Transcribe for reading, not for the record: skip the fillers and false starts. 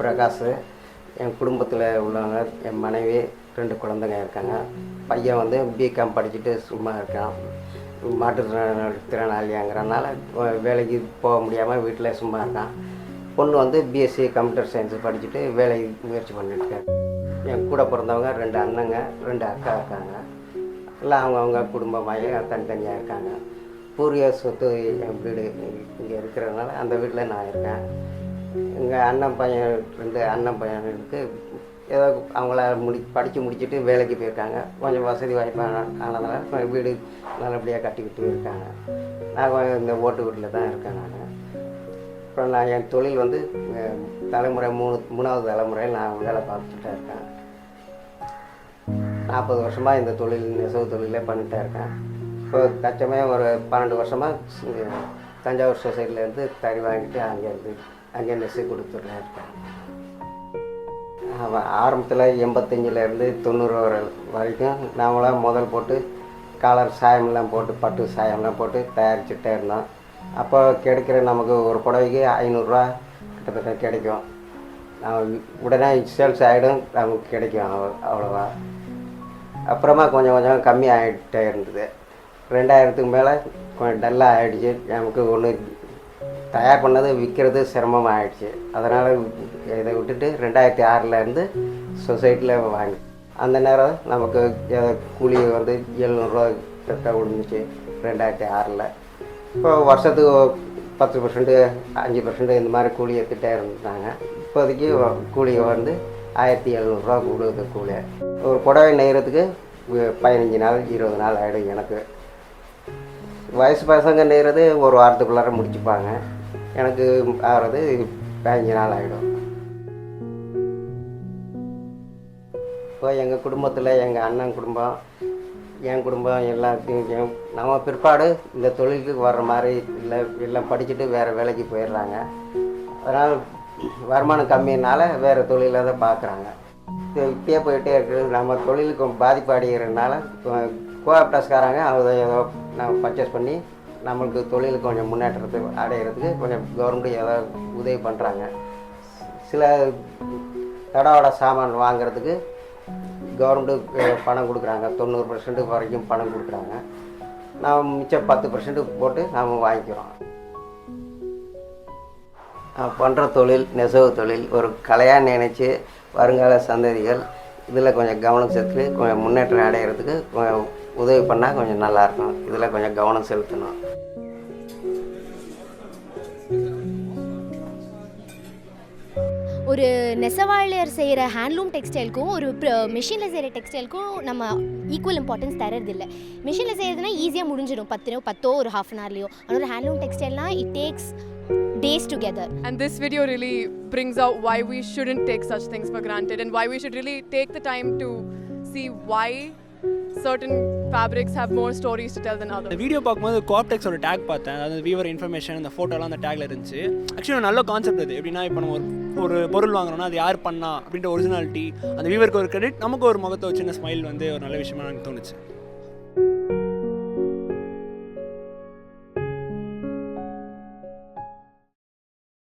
பிரகாஷ். என் குடும்பத்தில் உள்ளவங்க என் மனைவி 2 குழந்தைங்க இருக்காங்க. பையன் வந்து பிகாம் படிச்சுட்டு சும்மா இருக்கான். மாற்றுத்திறனாளியாங்கிறனால வேலைக்கு போக முடியாமல் வீட்டில் சும்மா இருக்கான். பொண்ணு வந்து பிஎஸ்சி கம்ப்யூட்டர் சயின்ஸ் படிச்சுட்டு வேலைக்கு முயற்சி பண்ணிட்டுருக்காரு. என் கூட பிறந்தவங்க 2 அண்ணங்க 2 அக்கா இருக்காங்க. எல்லாம் அவங்கவுங்க குடும்பமாக தனித்தனியாக இருக்காங்க. பூர்வீக சொத்து என் வீடு இங்கே இருக்கிறதுனால அந்த வீட்டில் நான் இருக்கேன். எங்கள் அண்ணன் பையன் 2 அண்ணன் பையனுக்கு ஏதோ அவங்கள படித்து முடிச்சுட்டு வேலைக்கு போயிருக்காங்க. கொஞ்சம் வசதி வாய்ப்பாக ஆனதுனால வீடு நல்லபடியாக கட்டிக்கிட்டு இருக்காங்க. நான் இந்த ஓட்டு வீட்டில் தான் இருக்கேன். நான் அப்புறம் என் தொழில் வந்து தலைமுறை 3வது தலைமுறையில் நான் வேலை பார்த்துட்டே இருக்கேன். 40 வருஷமாக இந்த தொழில் நெசவு தொழிலே பண்ணிகிட்டே இருக்கேன். இப்போ தச்சமே ஒரு 12 வருஷமாக தஞ்சாவூர் சொசைட்டிலேருந்து தறி வாங்கிட்டு அங்கே நெசவு கொடுத்துட்டு இருக்கேன். ஆரம்பத்தில் 85லேருந்து 90 வரைக்கும் நாமளாம் முதல் போட்டு காலர் சாயமெல்லாம் போட்டு பட்டு சாயம்லாம் போட்டு தயாரிச்சுட்டே இருந்தோம். அப்போ கிடைக்கிற நமக்கு ஒரு புடவைக்கு 500 கிட்டத்தட்ட கிடைக்கும். உடனே சேல்ஸ் ஆகிடும், நமக்கு கிடைக்கும் அவ்வளோவா. அப்புறமா கொஞ்சம் கொஞ்சம் கம்மி ஆகிட்டே இருந்தது. 2000க்கு மேலே கொஞ்சம் டல்லாக ஆகிடுச்சு. நமக்கு ஒன்று தயார் பண்ணது விற்கிறது சிரமமாக ஆகிடுச்சு. அதனால் இதை விட்டுட்டு 2006லேருந்து சொசைட்டியில் வாங்கி அந்த நேரம் நமக்கு கூலி வந்து 700 கிட்ட விழுந்துச்சு 2006. இப்போ வருஷத்துக்கு 10%, 5% இந்த மாதிரி கூலி எடுத்துகிட்டே இருந்தாங்க. இப்போதைக்கு கூலி வந்து 1700 விழுது கூலி. ஒரு புடவை நெய்கிறதுக்கு 15 நாள் 20 நாள் ஆகிடும். எனக்கு வயசு பசங்க நெய்கிறது ஒரு வாரத்துக்குள்ளார முடிச்சுப்பாங்க. எனக்கு ஆகிறது 15 நாள் ஆகிடும். இப்போ எங்கள் குடும்பத்தில் எங்கள் அண்ணன் குடும்பம், என் குடும்பம் எல்லாத்தையும் நம்ம பிற்பாடு இந்த தொழிலுக்கு வர்ற மாதிரி எல்லாம் படிச்சுட்டு வேறு வேலைக்கு போயிடுறாங்க. அதனால் வருமானம் கம்மியினால வேறு தொழிலை தான் பார்க்குறாங்க. இப்படியே போயிட்டே இருக்குது. நம்ம தொழிலுக்கு பாதிப்பு அடைகிறதுனால கோஆப்டஸ்காரங்க அதை ஏதோ நம்ம பர்ச்சேஸ் பண்ணி நம்மளுக்கு தொழிலுக்கு கொஞ்சம் முன்னேற்றத்துக்கு அடைகிறதுக்கு கொஞ்சம் கவர்மெண்ட் ஏதோ உதவி பண்ணுறாங்க. சில தடவோட சாமான் வாங்கிறதுக்கு கவர்மெண்ட்டு பணம் கொடுக்குறாங்க. 90% வரைக்கும் பணம் கொடுக்குறாங்க. நாம் மிச்சம் 10% போட்டு நாம் வாங்கிக்கிறோம். நான் பண்ணுற தொழில் நெசவு தொழில் ஒரு கலையாக நினைச்சு வருங்கால சந்ததிகள் இதில் கொஞ்சம் கவனம் செலுத்தி கொஞ்சம் முன்னேற்றம் அடைகிறதுக்கு கொஞ்சம் உதவி பண்ணால் கொஞ்சம் நல்லாயிருக்கும். இதில் கொஞ்சம் கவனம் செலுத்தணும். ஒரு நெசவாளர் செய்கிற ஹேண்ட்லூம் டெக்ஸ்டைலுக்கும் ஒரு மிஷினில் செய்கிற டெக்ஸ்டைலுக்கும் நம்ம ஈக்குவல் இம்பார்ட்டன்ஸ் தரதில்லை. மிஷினில் செய்கிறதுனா ஈஸியாக முடிஞ்சிடும், 10 ஒரு ஹாஃப் அன் ஹவர்லையோ. ஆனால் ஒரு ஹேண்ட்லூம் டெக்ஸ்டைல்னால் it takes days together. And this video really brings out why we shouldn't take such things for granted and why we should really take the time to see why certain fabrics have more stories to tell than others. இந்த video பார்க்கும்போது கோஆப்டெக்ஸோட take பார்த்தேன். அதாவது viewer information, அந்த ஃபோட்டோலாம் அந்த டேக்ல இருந்துச்சு. Actually நல்ல concept அது. எப்படின்னா இப்போ நம்ம ஒரு பொருள் வாங்குறோம்னா அது யார் பண்ணா அப்படின்ற ஒரிஜினாலிட்டி, அந்த வீவருக்கு ஒரு கிரெடிட், நமக்கு ஒரு முகத்தை வச்சு இந்த ஸ்மைல் வந்து ஒரு நல்ல விஷயமா எனக்கு தோணுச்சு.